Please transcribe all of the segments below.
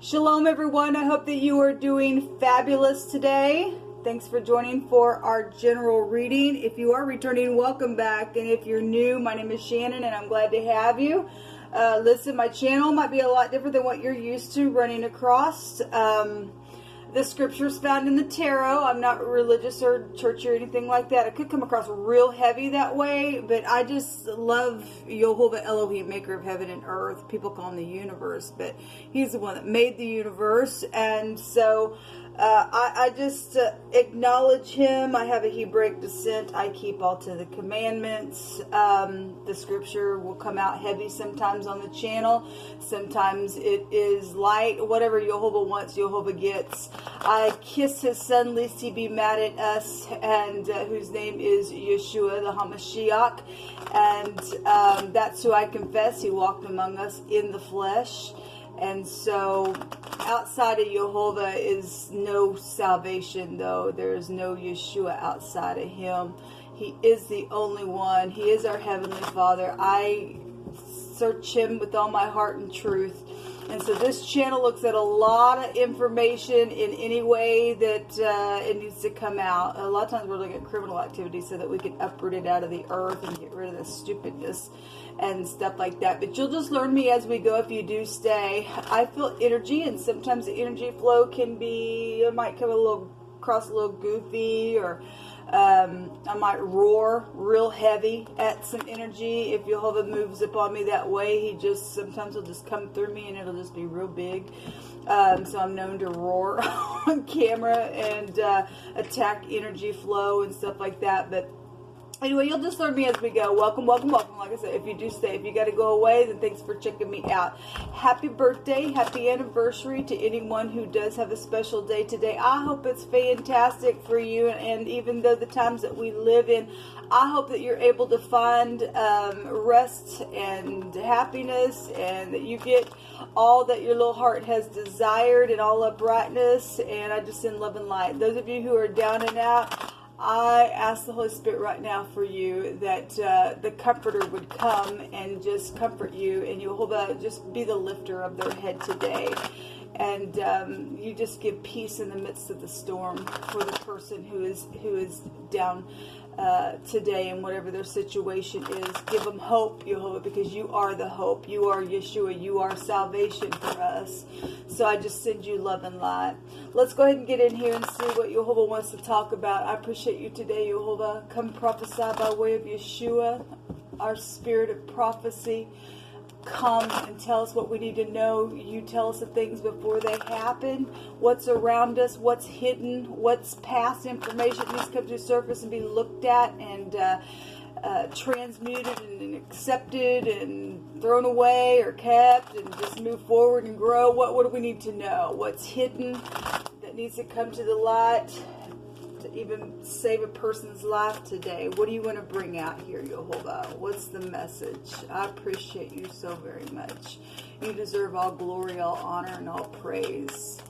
Shalom everyone, I hope that you are doing fabulous today. Thanks for joining for our general reading. If you are returning, welcome back. And if you're new, my name is Shannon and I'm glad to have you. Listen, my channel might be a lot different than what you're used to running across. The scriptures found in the tarot. I'm not religious or churchy or anything like that. It could come across real heavy that way, but I just love YHVH Elohim, maker of heaven and earth. People call him the universe, but he's the one that made the universe. And so I just acknowledge him. I have a Hebraic descent. I keep all to the commandments. The scripture will come out heavy sometimes on the channel. Sometimes it is light. Whatever YHVH wants, YHVH gets. I kiss his son lest he be mad at us, and whose name is Yeshua, the HaMashiach. And that's who I confess. He walked among us in the flesh. And so outside of YHVH is no salvation, though. There is no Yeshua outside of him. He is the only one. He is our Heavenly Father. I search him with all my heart and truth. And so this channel looks at a lot of information in any way that it needs to come out. A lot of times we're looking at criminal activity so that we can uproot it out of the earth and get rid of the stupidness and stuff like that. But you'll just learn me as we go if you do stay. I feel energy, and sometimes the energy flow can be, it might come across a little goofy, or I might roar real heavy at some energy. If YHVH moves upon me that way, sometimes he'll just come through me and it'll just be real big. So I'm known to roar on camera and attack energy flow and stuff like that. But anyway, you'll just learn me as we go. Welcome, welcome, welcome. Like I said, if you do stay, if you got to go away, then thanks for checking me out. Happy birthday, happy anniversary to anyone who does have a special day today. I hope it's fantastic for you. And even though the times that we live in, I hope that you're able to find rest and happiness, and that you get all that your little heart has desired in all uprightness. And I just send love and light. Those of you who are down and out, I ask the Holy Spirit right now for you that the Comforter would come and just comfort you, and you'll just be the lifter of their head today. And you just give peace in the midst of the storm for the person who is down today, and whatever their situation is. Give them hope, YHVH, because you are the hope. You are Yeshua. You are salvation for us. So I just send you love and light. Let's go ahead and get in here and see what YHVH wants to talk about. I appreciate you today, YHVH. Come prophesy by way of Yeshua, our spirit of prophecy. Come and tell us what we need to know. You tell us the things before they happen. What's around us, what's hidden, what's past information needs to come to the surface and be looked at and transmuted and accepted and thrown away or kept, and just move forward and grow. What do we need to know? What's hidden that needs to come to the light to even save a person's life today? What do you want to bring out here, YHVH? What's the message? I appreciate you so very much. You deserve all glory, all honor, and all praise.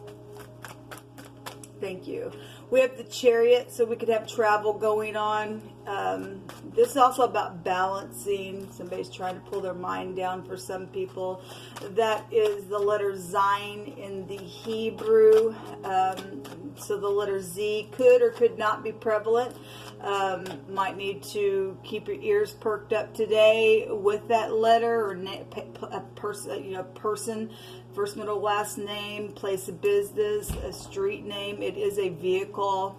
Thank you. We have the Chariot, so we could have travel going on. This is also about balancing. Somebody's trying to pull their mind down for some people. That is the letter Zayin in the Hebrew. So the letter Z could or could not be prevalent. Might need to keep your ears perked up today with that letter, or a person, first, middle, last name, place of business, a street name. It is a vehicle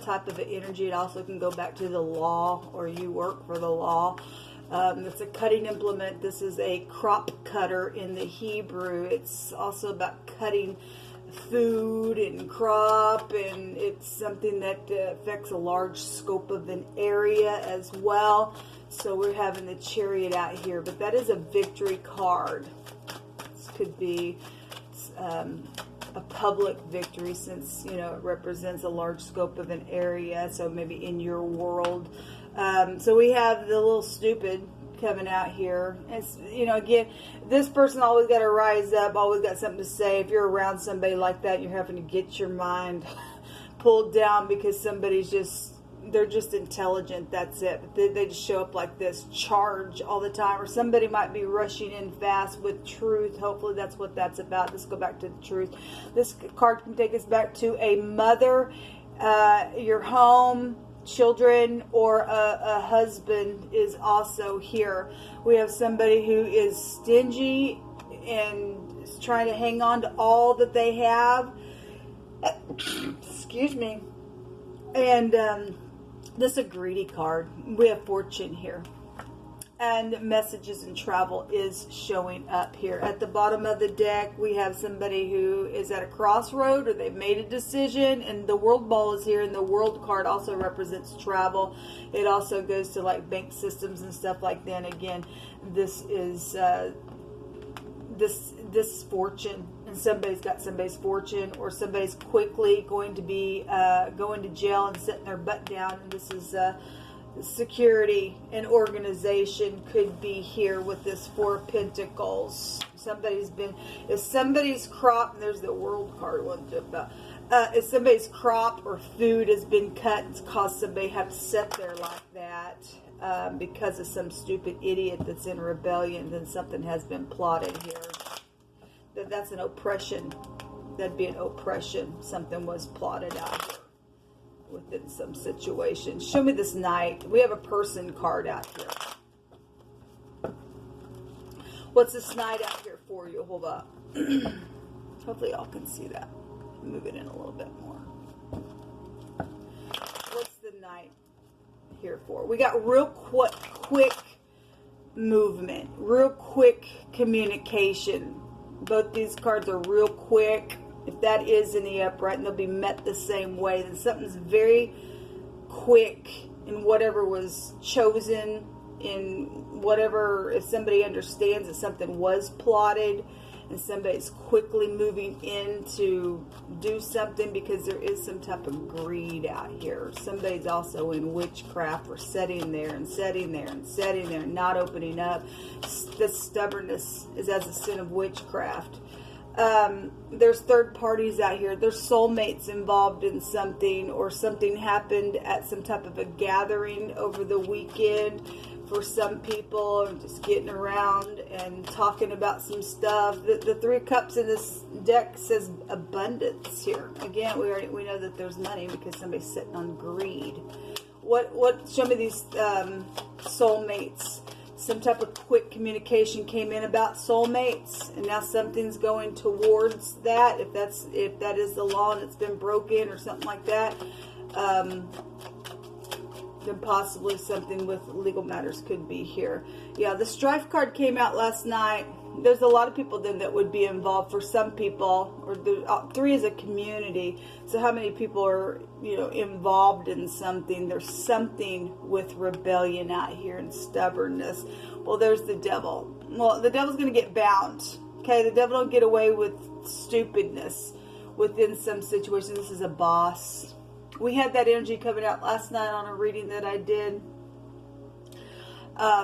type of energy. It also can go back to the law, or you work for the law. It's a cutting implement. This is a crop cutter in the Hebrew. It's also about cutting food and crop, and it's something that affects a large scope of an area as well. So we're having the Chariot out here, but that is a victory card. This could be a public victory, since it represents a large scope of an area, so maybe in your world. So we have the little stupid coming out here. It's, again, this person always got to rise up, always got something to say. If you're around somebody like that, you're having to get your mind pulled down because somebody's just they're just intelligent, that's it. They just show up like this, charge all the time. Or somebody might be rushing in fast with truth. Hopefully that's what that's about. Let's go back to the truth. This card can take us back to a mother, your home, children, or a husband is also here. We have somebody who is stingy and is trying to hang on to all that they have. Excuse me. And this is a greedy card. We have fortune here. And messages and travel is showing up here. At the bottom of the deck, we have somebody who is at a crossroad, or they've made a decision, and the world ball is here, and the world card also represents travel. It also goes to like bank systems and stuff like that. And again, this is this fortune, and somebody's got somebody's fortune, or somebody's quickly going to be going to jail and sitting their butt down. And this is security and organization could be here with this Four of Pentacles. Somebody's been, if somebody's crop, and there's the world card one to about, if somebody's crop or food has been cut, it's caused somebody to have to sit there like that because of some stupid idiot that's in rebellion, then something has been plotted here. That's an oppression. That'd be an oppression. Something was plotted out here within some situation. Show me this Knight. We have a person card out here. What's this Knight out here for you? Hold up. Hopefully y'all can see that. Move it in a little bit more. What's the Knight here for? We got real quick movement, real quick communication. Both these cards are real quick. If that is in the upright, and they'll be met the same way, then something's very quick in whatever was chosen, in whatever, if somebody understands that something was plotted, and somebody's quickly moving in to do something, because there is some type of greed out here. Somebody's also in witchcraft, or sitting there and sitting there and sitting there and not opening up. This stubbornness is as a sin of witchcraft. There's third parties out here. There's soulmates involved in something, or something happened at some type of a gathering over the weekend for some people, and just getting around and talking about some stuff. The Three of Cups in this deck says abundance here. Again, we know that there's money because somebody's sitting on greed. What show me these soulmates. Some type of quick communication came in about soulmates, and now something's going towards that. If that is the law and it's been broken or something like that, then possibly something with legal matters could be here. Yeah, the Strife card came out last night. There's a lot of people then that would be involved. For some people, or three is a community. So how many people are, involved in something? There's something with rebellion out here and stubbornness. Well, there's the devil. Well, the devil's going to get bound. Okay, the devil don't get away with stupidness within some situations. This is a boss. We had that energy coming out last night on a reading that I did.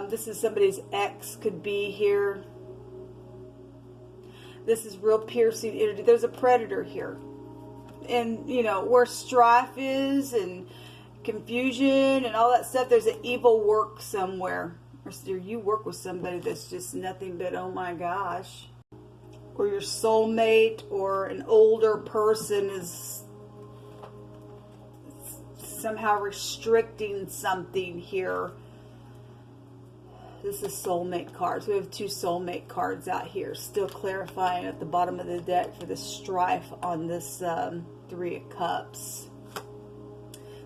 This is somebody's ex could be here. This is real piercing energy. There's a predator here. And, where strife is and confusion and all that stuff, there's an evil work somewhere. Or you work with somebody that's just nothing but, oh my gosh. Or your soulmate or an older person is somehow restricting something here. This is soulmate cards. We have two soulmate cards out here. Still clarifying at the bottom of the deck for the strife on this Three of Cups.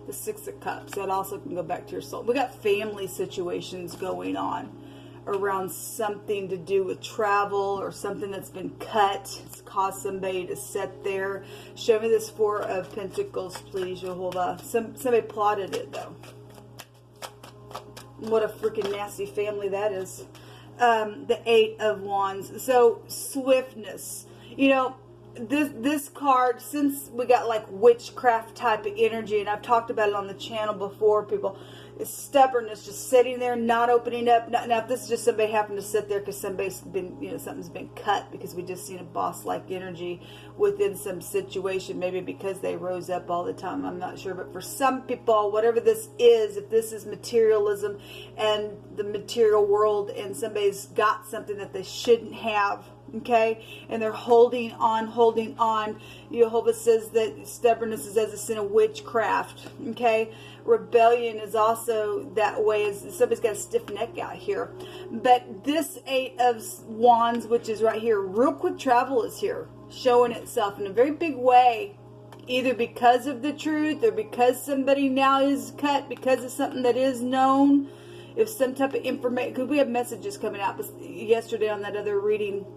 The Six of Cups. That also can go back to your soul. We got family situations going on around something to do with travel, or something that's been cut. It's caused somebody to sit there. Show me this Four of Pentacles, please, Jehovah. Somebody plotted it, though. What a freaking nasty family that is. The Eight of Wands. So, swiftness. This card, since we got like witchcraft type of energy, and I've talked about it on the channel before, people, It's stubbornness, just sitting there, not opening up. Now, if this is just somebody having to sit there because somebody's been, something's been cut, because we just seen a boss-like energy within some situation, maybe because they rose up all the time, I'm not sure. But for some people, whatever this is, if this is materialism and the material world, and somebody's got something that they shouldn't have, okay, and they're holding on. Jehovah says that stubbornness is as a sin of witchcraft, okay. Rebellion is also that way, as somebody's got a stiff neck out here. But this 8 of Wands, which is right here, real quick travel is here, showing itself in a very big way, either because of the truth or because somebody now is cut, because of something that is known. If some type of information, because we have messages coming out yesterday on that other reading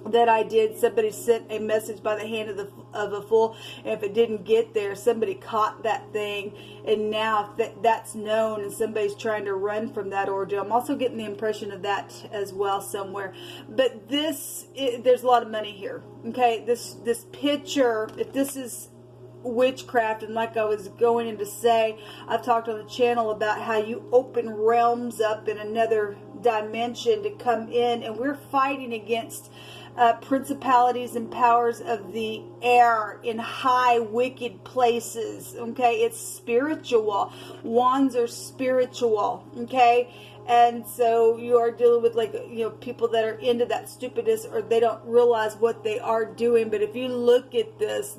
that I did, somebody sent a message by the hand of a fool, and if it didn't get there, somebody caught that thing, and now if that's known and somebody's trying to run from that ordeal. I'm also getting the impression of that as well somewhere. But there's a lot of money here, okay. This picture, if this is witchcraft, and like I was going in to say, I've talked on the channel about how you open realms up in another dimension to come in, and we're fighting against principalities and powers of the air in high wicked places, okay. It's spiritual. Wands are spiritual, okay. And so you are dealing with, like, people that are into that stupidness, or they don't realize what they are doing. But if you look at this,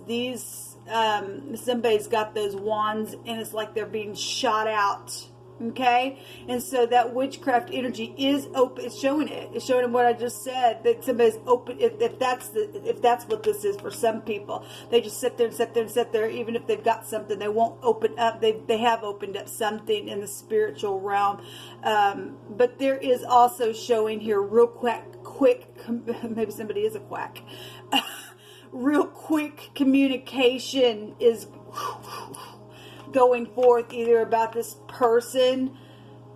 somebody's got those wands, and it's like they're being shot out, okay. And so that witchcraft energy is open. It's showing it. It's showing what I just said, that somebody's open. If that's what this is for some people, they just sit there and sit there and sit there. Even if they've got something, they won't open up. They have opened up something in the spiritual realm. But there is also showing here real quick. Maybe somebody is a quack. Real quick communication is going forth, either about this person,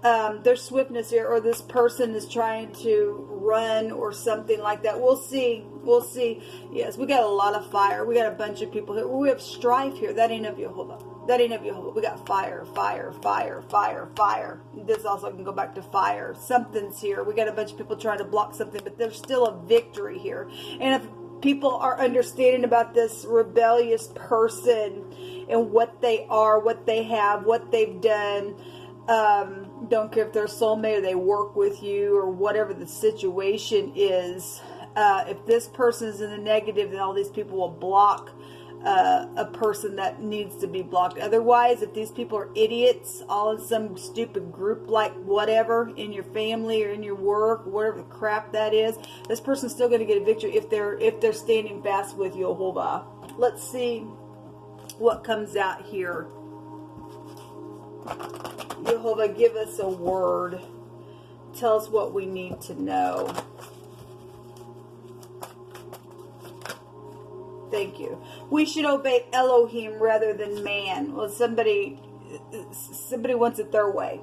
their swiftness here, or this person is trying to run or something like that. We'll see. Yes, we got a lot of fire. We got a bunch of people here. We have strife here. That ain't of Jehovah. We got fire. This also can go back to fire. Something's here. We got a bunch of people trying to block something, but there's still a victory here. And if people are understanding about this rebellious person and what they are, what they have, what they've done, don't care if they're a soulmate or they work with you or whatever the situation is. If this person is in the negative, then all these people will block a person that needs to be blocked. Otherwise, if these people are idiots, all in some stupid group, like whatever, in your family or in your work, whatever the crap that is, this person's still going to get a victory if they're standing fast with Jehovah. Let's see what comes out here. Jehovah, give us a word. Tell us what we need to know. Thank you. We should obey Elohim rather than man. Well, somebody wants it their way.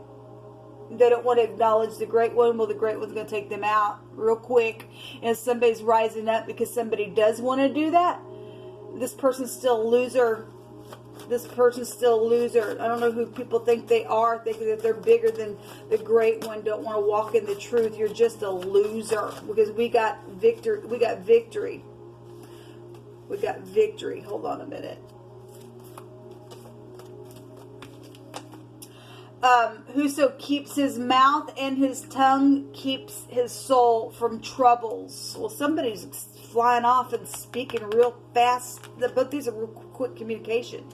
They don't want to acknowledge the Great One. Well, the Great One's going to take them out real quick. And if somebody's rising up because somebody does want to do that, this person's still a loser. I don't know who people think they are, thinking that they're bigger than the Great One, don't want to walk in the truth. You're just a loser, because we got victory. We got victory. Hold on a minute. Whoso keeps his mouth and his tongue keeps his soul from troubles. Well, somebody's flying off and speaking real fast. Both these are real quick communication.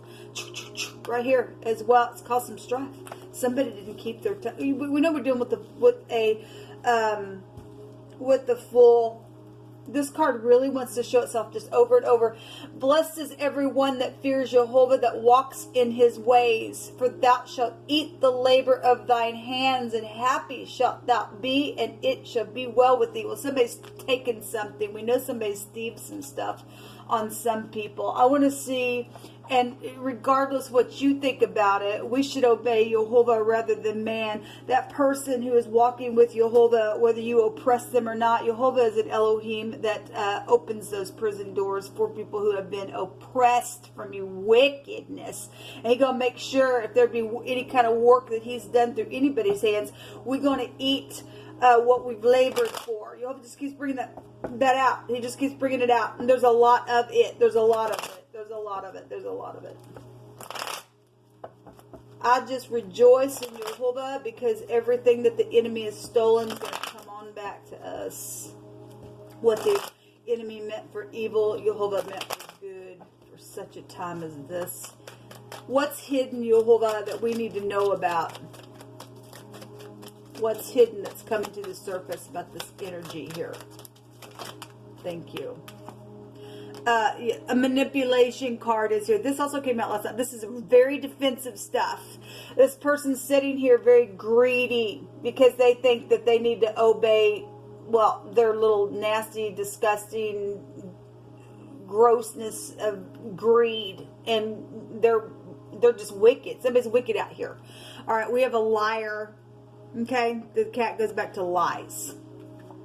Right here as well. It's caused some strife. Somebody didn't keep their tongue. We know we're dealing with the full. This card really wants to show itself just over and over. Blessed is everyone that fears Jehovah, that walks in his ways. For thou shalt eat the labor of thine hands, and happy shalt thou be, and it shall be well with thee. Well, somebody's taken something. We know somebody's thieved some stuff on some people. I want to see And regardless what you think about it, we should obey Yehovah rather than man. That person who is walking with Yehovah, whether you oppress them or not, Yehovah is an Elohim that opens those prison doors for people who have been oppressed from your wickedness. And He's going to make sure if there be any kind of work that He's done through anybody's hands, we're going to eat what we've labored for. Yehovah just keeps bringing that out. He just keeps bringing it out. And there's a lot of it. There's a lot of it. There's a lot of it. There's a lot of it. I just rejoice in Yehovah because everything that the enemy has stolen is going to come on back to us. What the enemy meant for evil, Yehovah meant for good for such a time as this. What's hidden, Yehovah, that we need to know about? What's hidden that's coming to the surface about this energy here? Thank you. A manipulation card is here. This also came out last night. This is very defensive stuff. This person's sitting here very greedy because they think that they need to obey, well, their little nasty, disgusting grossness of greed. And they're just wicked. Somebody's wicked out here. All right, we have a liar. Okay, the cat goes back to lies.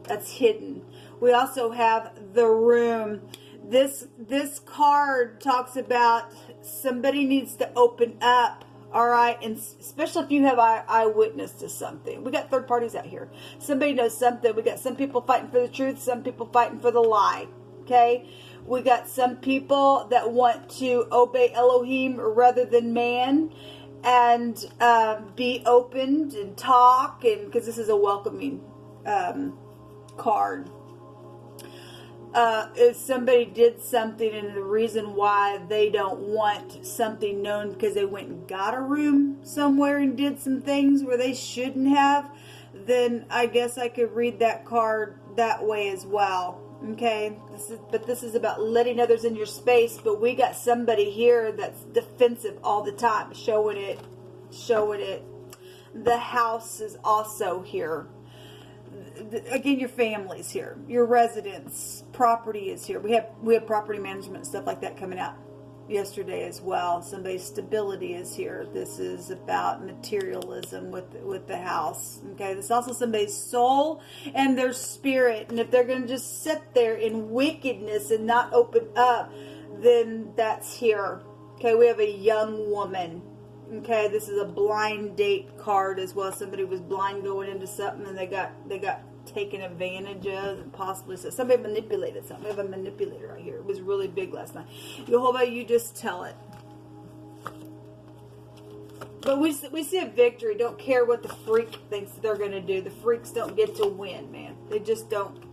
That's hidden. We also have the room. This card talks about somebody needs to open up, all right? And especially if you have eyewitness to something. We got third parties out here. Somebody knows something. We got some people fighting for the truth, some people fighting for the lie, okay? We got some people that want to obey Elohim rather than man and be opened and talk, and because this is a welcoming card. If somebody did something and the reason why they don't want something known because they went and got a room somewhere and did some things where they shouldn't have, then I guess I could read that card that way as well. Okay, this is about letting others in your space, but we got somebody here that's defensive all the time, showing it. The house is also here. Again, your family's here, your residence, property is here. We have property management stuff like that coming out yesterday as well. Somebody's stability is here. This is about materialism with the house. Okay, this is also somebody's soul and their spirit. And if they're going to just sit there in wickedness and not open up, then that's here. Okay, we have a young woman. Okay, this is a blind date card as well. Somebody was blind going into something and they got taken advantage of, and possibly so somebody manipulated something. We have a manipulator right here. It was really big last night. Yehovah, you just tell it. But we see a victory. Don't care what the freak thinks they're going to do. The freaks don't get to win, man. They just don't.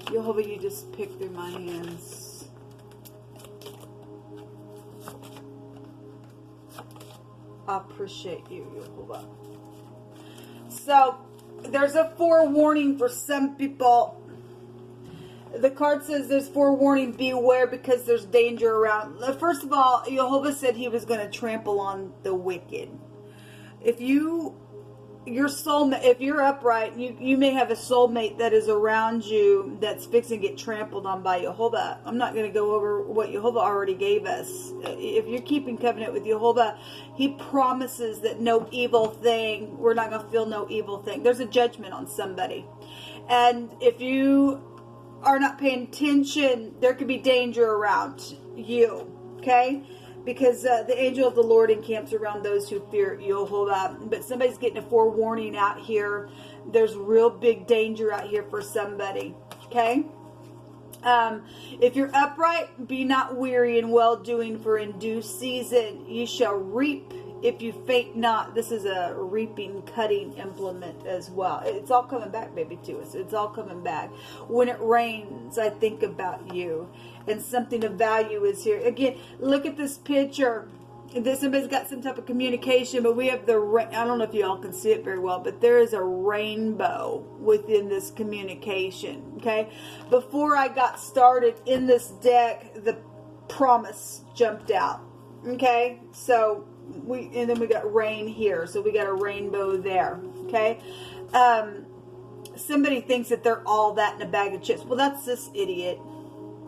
Yehovah, you just pick through my hands. I appreciate you, Yehovah. So, there's a forewarning for some people. The card says there's forewarning, beware because there's danger around. First of all, Yehovah said he was going to trample on the wicked. If your soulmate, if you're upright, you may have a soulmate that is around you that's fixing to get trampled on by Yehovah. I'm not going to go over what Yehovah already gave us. If you're keeping covenant with Yehovah, he promises that no evil thing, we're not going to feel no evil thing. There's a judgment on somebody. And if you are not paying attention, there could be danger around you. Okay? Because the angel of the Lord encamps around those who fear Yehovah. But somebody's getting a forewarning out here. There's real big danger out here for somebody. Okay? If you're upright, be not weary in well-doing, for in due season you shall reap if you faint not. This is a reaping, cutting implement as well. It's all coming back, baby, to us. It's all coming back. When it rains, I think about you. And something of value is here. Again, look at this picture. Somebody's got some type of communication, but we have I don't know if you all can see it very well, but there is a rainbow within this communication. Okay? Before I got started in this deck, the promise jumped out. Okay? So, and then we got rain here. So we got a rainbow there. Okay? Somebody thinks that they're all that in a bag of chips. Well, that's this idiot.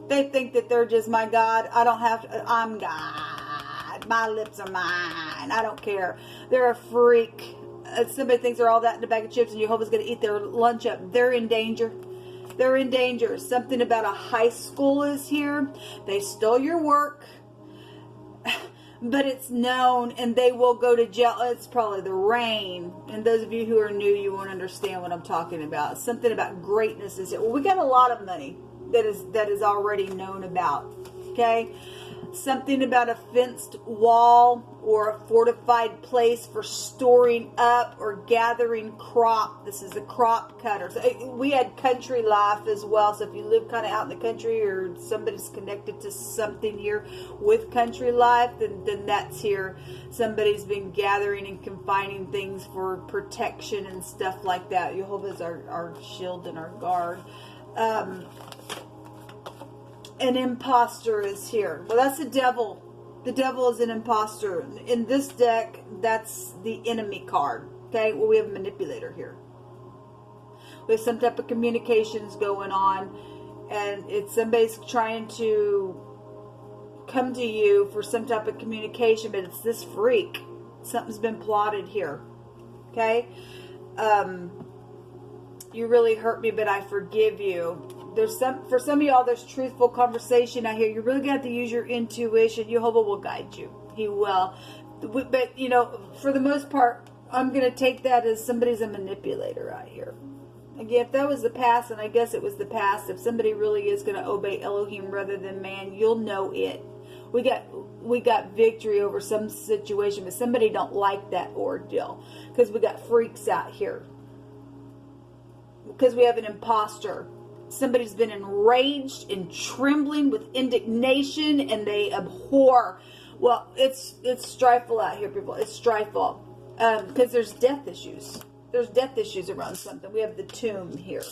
They think that they're just, my God, I don't have to, I'm God. My lips are mine. I don't care. They're a freak. Somebody thinks they're all that in a bag of chips and Jehovah's going to eat their lunch up. They're in danger. They're in danger. Something about a high school is here. They stole your work. But it's known, and they will go to jail. It's probably the rain. And those of you who are new, you won't understand what I'm talking about. Something about greatness is it. Well, we got a lot of money that is already known about. Okay? Something about a fenced wall or a fortified place for storing up or gathering crop. This is a crop cutter. So we had country life as well. So if you live kind of out in the country or somebody's connected to something here with country life, then that's here. Somebody's been gathering and confining things for protection and stuff like that. Jehovah's our shield and our guard. An imposter is here. Well, that's the devil. The devil is an imposter. In this deck, that's the enemy card. Okay, well, we have a manipulator here. We have some type of communications going on, and it's somebody's trying to come to you for some type of communication, but it's this freak. Something's been plotted here. Okay? You really hurt me, but I forgive you. For some of y'all, there's truthful conversation out here. You're really going to have to use your intuition. Jehovah will guide you. He will. But, you know, for the most part, I'm going to take that as somebody's a manipulator out here. Again, if that was the past, and I guess it was the past, if somebody really is going to obey Elohim rather than man, you'll know it. We got victory over some situation, but somebody don't like that ordeal because we got freaks out here. Because we have an imposter. Somebody's been enraged and trembling with indignation, and they abhor. Well, it's strifeful out here, people. It's strifeful because there's death issues. There's death issues around something. We have the tomb here.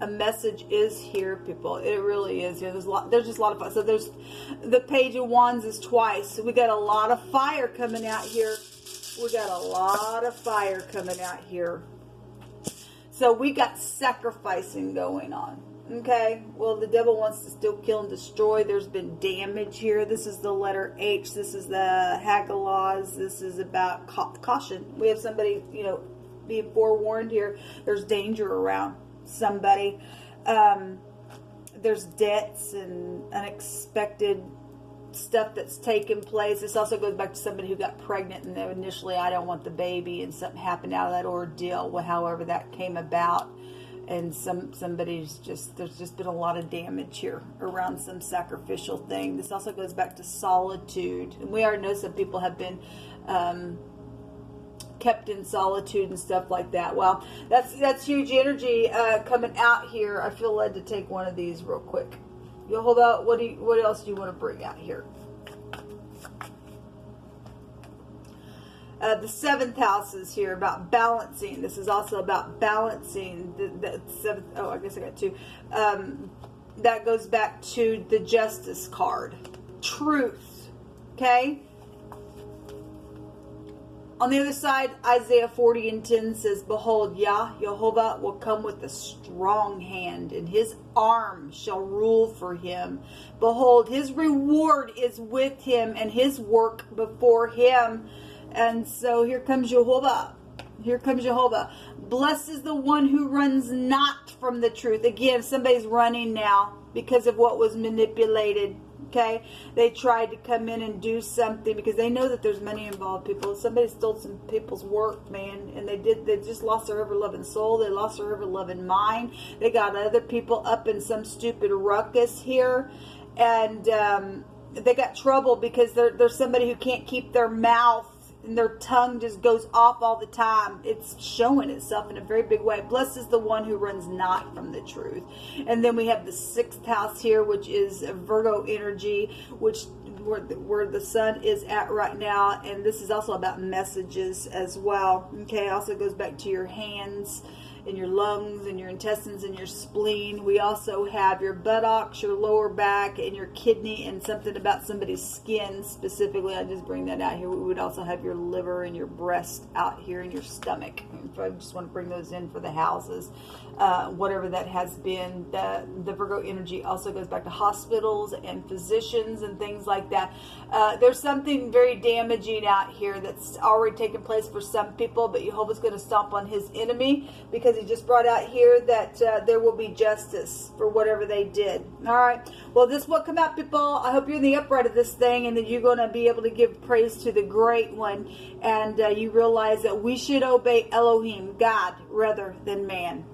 A message is here, people. It really is here. There's just a lot of fire. So there's the Page of Wands is twice. So we got a lot of fire coming out here. We got a lot of fire coming out here. So we got sacrificing going on. Okay. Well, the devil wants to still kill and destroy. There's been damage here. This is the letter H. This is the Haggalahs. This is about caution. We have somebody, you know, being forewarned here. There's danger around somebody. There's debts and unexpected stuff that's taken place. This also goes back to somebody who got pregnant and initially, I don't want the baby, and something happened out of that ordeal, however that came about. And somebody's there's just been a lot of damage here around some sacrificial thing. This also goes back to solitude. And we already know some people have been kept in solitude and stuff like that. Well, that's huge energy coming out here. I feel led to take one of these real quick. Jehovah, what else do you want to bring out here? The 7th house is here about balancing. This is also about balancing. The 7th, oh, I guess I got 2. That goes back to the Justice card. Truth. Okay? On the other side, Isaiah 40:10 says, Behold, Jehovah will come with a strong hand, and his arm shall rule for him. Behold, his reward is with him, and his work before him. And so here comes Jehovah. Here comes Jehovah. Blessed is the one who runs not from the truth. Again, somebody's running now because of what was manipulated. Okay, they tried to come in and do something because they know that there's money involved, people. Somebody stole some people's work, man, and they just lost their ever-loving soul. They lost their ever-loving mind. They got other people up in some stupid ruckus here, and they got trouble because there's somebody who can't keep their mouth, and their tongue just goes off all the time. It's showing itself in a very big way. Blessed is the one who runs not from the truth. And then we have the 6th house here, which is Virgo energy, where the sun is at right now. And this is also about messages as well. Okay, it also goes back to your hands in your lungs and your intestines and your spleen. We also have your buttocks, your lower back, and your kidney, and something about somebody's skin specifically. I just bring that out here. We would also have your liver and your breast out here in your stomach. I just want to bring those in for the houses. Whatever that has been. The Virgo energy also goes back to hospitals and physicians and things like that. There's something very damaging out here that's already taken place for some people, but Jehovah's going to stomp on his enemy, because he just brought out here that there will be justice for whatever they did. All right. Well, this will come out, people. I hope you're in the upright of this thing, and that you're going to be able to give praise to the Great One, and you realize that we should obey Elohim, God, rather than man.